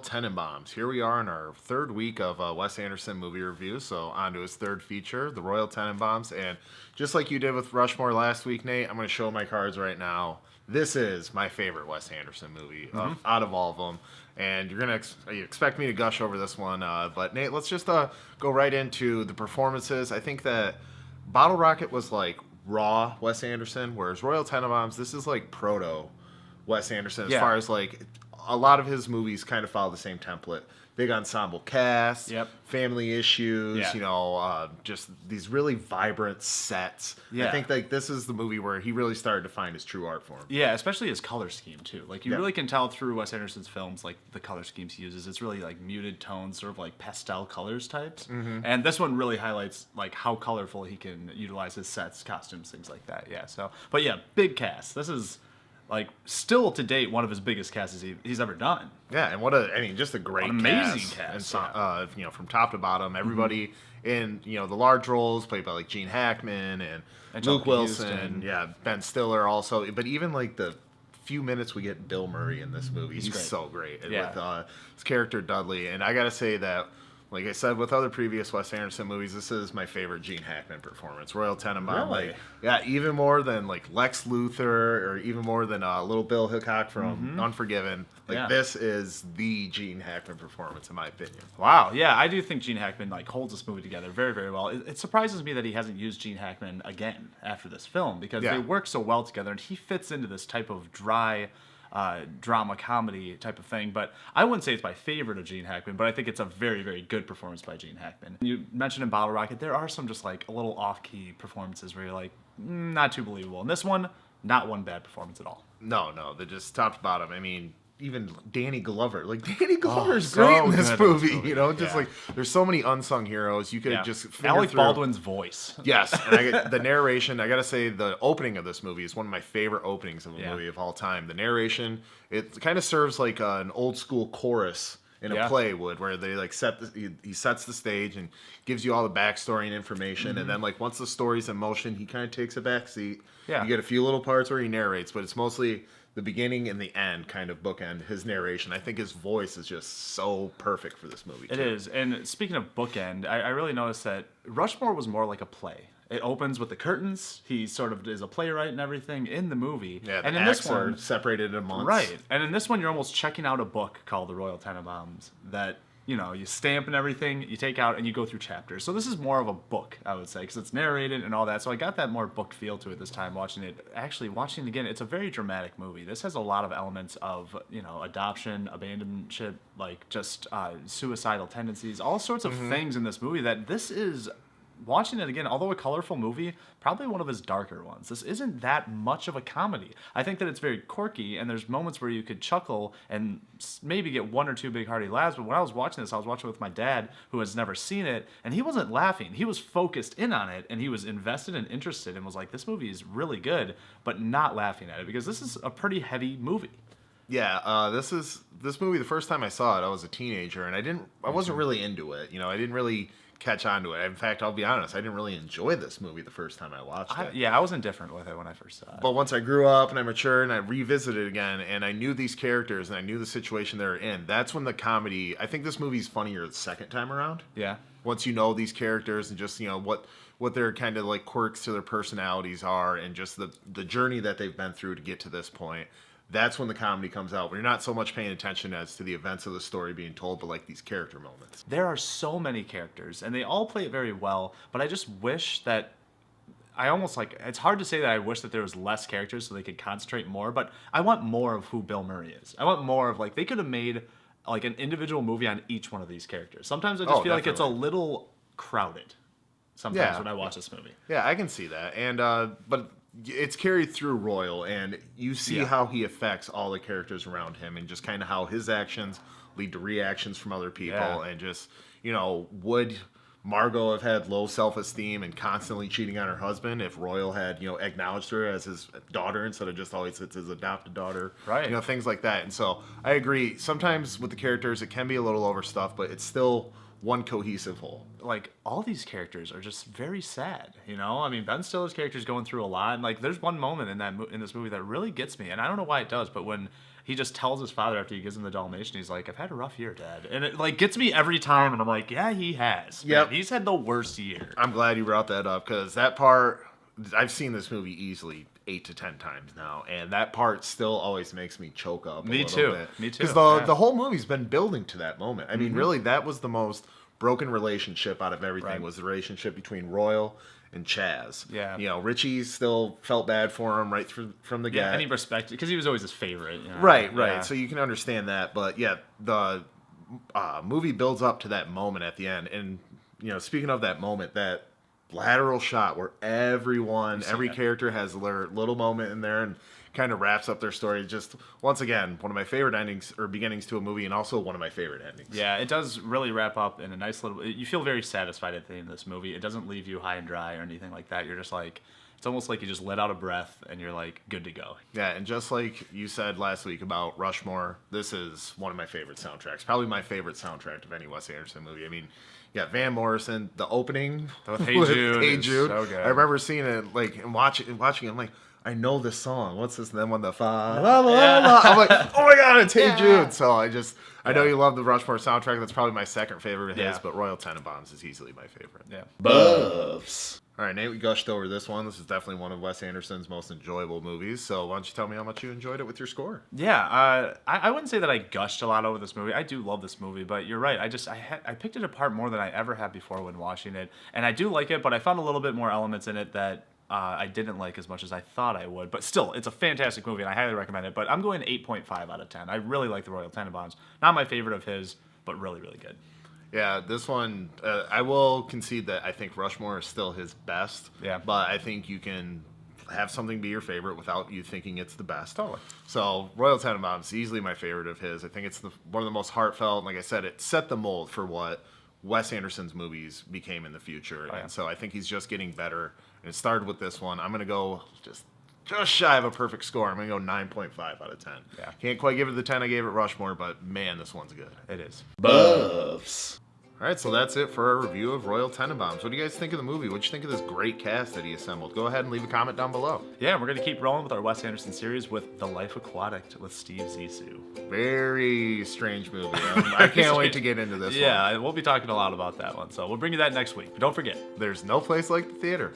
Tenenbaums. Here we are in our third week of Wes Anderson movie review, so on to his third feature, The Royal Tenenbaums. And just like you did with Rushmore last week, Nate, I'm going to show my cards right now. This is my favorite Wes Anderson movie out of all of them. And you're going to expect me to gush over this one. But, Nate, let's just go right into the performances. I think that Bottle Rocket was like raw Wes Anderson, whereas Royal Tenenbaums, this is like proto Wes Anderson as far as like a lot of his movies kind of follow the same template. Big ensemble cast, family issues, just these really vibrant sets. I think like this is the movie where he really started to find his true art form. Yeah, especially his color scheme too. Like you really can tell through Wes Anderson's films, like the color schemes he uses. It's really like muted tones, sort of like pastel colors types. And this one really highlights like how colorful he can utilize his sets, costumes, things like that. Yeah. So, but yeah, big cast. This is like still to date one of his biggest casts he's ever done. Yeah, and just a great amazing cast. And from top to bottom, everybody in the large roles played by like Gene Hackman and Luke Wilson, Ben Stiller also. But even like the few minutes we get Bill Murray in this movie, he's so great with his character Dudley. And I gotta say that, like I said with other previous Wes Anderson movies, this is my favorite Gene Hackman performance. Royal Tenenbaum, even more than like Lex Luthor, or even more than Little Bill Hickok from Unforgiven. This is the Gene Hackman performance, in my opinion. Wow, yeah, I do think Gene Hackman like holds this movie together very, very well. It surprises me that he hasn't used Gene Hackman again after this film, because they work so well together, and he fits into this type of dry drama comedy type of thing. But I wouldn't say it's my favorite of Gene Hackman, but I think it's a very, very good performance by Gene Hackman. You mentioned in Bottle Rocket, there are some just like a little off-key performances where you're like, not too believable. And this one, not one bad performance at all. No, they're just top to bottom. I mean, even Danny Glover. Like, Danny Glover's great in this movie. Like, there's so many unsung heroes. You could just Alec Baldwin's voice. Yes, and the narration, I gotta say, the opening of this movie is one of my favorite openings of a movie of all time. The narration, it kind of serves like an old school chorus in a play would, where they like he sets the stage and gives you all the backstory and information, and then like once the story's in motion, he kind of takes a back seat. You get a few little parts where he narrates, but it's mostly the beginning and the end kind of bookend his narration. I think his voice is just so perfect for this movie. It is. And speaking of bookend, I really noticed that Rushmore was more like a play. It opens with the curtains. He sort of is a playwright and everything in the movie. Yeah, and the in acts this one, are separated in months. Right. And in this one, you're almost checking out a book called The Royal Tenenbaums that, you stamp and everything, you take out, and you go through chapters. So this is more of a book, I would say, because it's narrated and all that. So I got that more book feel to it this time watching it. Actually, watching it again, it's a very dramatic movie. This has a lot of elements of, adoption, abandonment, like just suicidal tendencies, all sorts of things in this movie that this is... Watching it again, although a colorful movie, probably one of his darker ones. This isn't that much of a comedy. I think that it's very quirky, and there's moments where you could chuckle and maybe get one or two big hearty laughs. But when I was watching this, I was watching it with my dad, who has never seen it, and he wasn't laughing. He was focused in on it, and he was invested and interested, and was like, "This movie is really good," but not laughing at it, because this is a pretty heavy movie. Yeah, this movie. The first time I saw it, I was a teenager, and I wasn't really into it. I didn't really catch on to it. In fact, I'll be honest, I didn't really enjoy this movie the first time I watched it. Yeah, I was indifferent with it when I first saw it. But once I grew up and I matured and I revisited it again, and I knew these characters and I knew the situation they were in, that's when the comedy... I think this movie's funnier the second time around. Yeah. Once you know these characters and just, what their kind of like quirks to their personalities are, and just the journey that they've been through to get to this point. That's when the comedy comes out, where you're not so much paying attention as to the events of the story being told, but like these character moments. There are so many characters, and they all play it very well, but I just wish that... it's hard to say that I wish that there was less characters so they could concentrate more, but I want more of who Bill Murray is. I want more of, they could have made like an individual movie on each one of these characters. Sometimes I just feel like it's a little crowded sometimes when I watch this movie. Yeah, I can see that. And, but... It's carried through Royal, and you see how he affects all the characters around him, and just kind of how his actions lead to reactions from other people, and just, would Margot have had low self-esteem and constantly cheating on her husband if Royal had, acknowledged her as his daughter instead of just always it's his adopted daughter? Right. Things like that. And so I agree. Sometimes with the characters, it can be a little overstuffed, but it's still one cohesive whole. Like, all these characters are just very sad, I mean, Ben Stiller's character's going through a lot, and like there's one moment in this movie that really gets me, and I don't know why it does, but when he just tells his father after he gives him the Dalmatian, he's like, I've had a rough year, Dad. And it like gets me every time, and I'm like, yeah, he has. Yep. Man, he's had the worst year. I'm glad you brought that up, because that part, I've seen this movie easily 8 to 10 times now, and that part still always makes me choke up a Me little too. bit. Me too. Because Yeah. the whole movie's been building to that moment. I mean, really, that was the most broken relationship out of everything, Right. was the relationship between Royal and Chaz. Yeah. You know, Richie still felt bad for him right from the Yeah, get. and he respected, because he was always his favorite. You know? Right. Yeah. So you can understand that, but yeah, the movie builds up to that moment at the end, and you know, speaking of that moment, that lateral shot where every that. character has their little moment in there and kind of wraps up their story. Just once again, one of my favorite endings or beginnings to a movie, and also one of my favorite endings. Yeah, it does really wrap up in a nice little. You feel very satisfied at the end of this movie. It doesn't leave you high and dry or anything like that. You're just like, it's almost like you just let out a breath and you're like good to go. Yeah, and just like you said last week about Rushmore, this is one of my favorite soundtracks. Probably my favorite soundtrack of any Wes Anderson movie. I mean, yeah, Van Morrison, the opening With Hey Jude Hey is Jude. so good. I remember seeing it like and watching it. I'm like, I know this song. What's this? And then when the fa la la la, la, I'm like, oh my god, it's Hey Jude. So I know you love the Rushmore soundtrack. That's probably my second favorite of his, Yeah. but Royal Tenenbaums is easily my favorite. Yeah. Buffs. All right, Nate, we gushed over this one. This is definitely one of Wes Anderson's most enjoyable movies. So why don't you tell me how much you enjoyed it with your score? Yeah, I wouldn't say that I gushed a lot over this movie. I do love this movie, but you're right. I picked it apart more than I ever have before when watching it, and I do like it, but I found a little bit more elements in it that I didn't like as much as I thought I would. But still, it's a fantastic movie, and I highly recommend it. But I'm going 8.5 out of 10. I really like the Royal Tenenbaums. Not my favorite of his, but really, really good. Yeah, this one, I will concede that I think Rushmore is still his best. Yeah. But I think you can have something be your favorite without you thinking it's the best. Totally. So Royal Tenenbaums is easily my favorite of his. I think it's one of the most heartfelt. And like I said, it set the mold for what Wes Anderson's movies became in the future. yeah. And so I think he's just getting better. And it started with this one. I'm going to go just shy of a perfect score. I'm going to go 9.5 out of 10. Yeah. Can't quite give it the 10 I gave it Rushmore, but man, this one's good. It is. Buffs. All right, so that's it for our review of Royal Tenenbaums. What do you guys think of the movie? What do you think of this great cast that he assembled? Go ahead and leave a comment down below. Yeah, we're going to keep rolling with our Wes Anderson series with The Life Aquatic with Steve Zissou. Very strange movie. I can't wait to get into this one. Yeah, we'll be talking a lot about that one. So we'll bring you that next week. But don't forget, There's no place like the theater.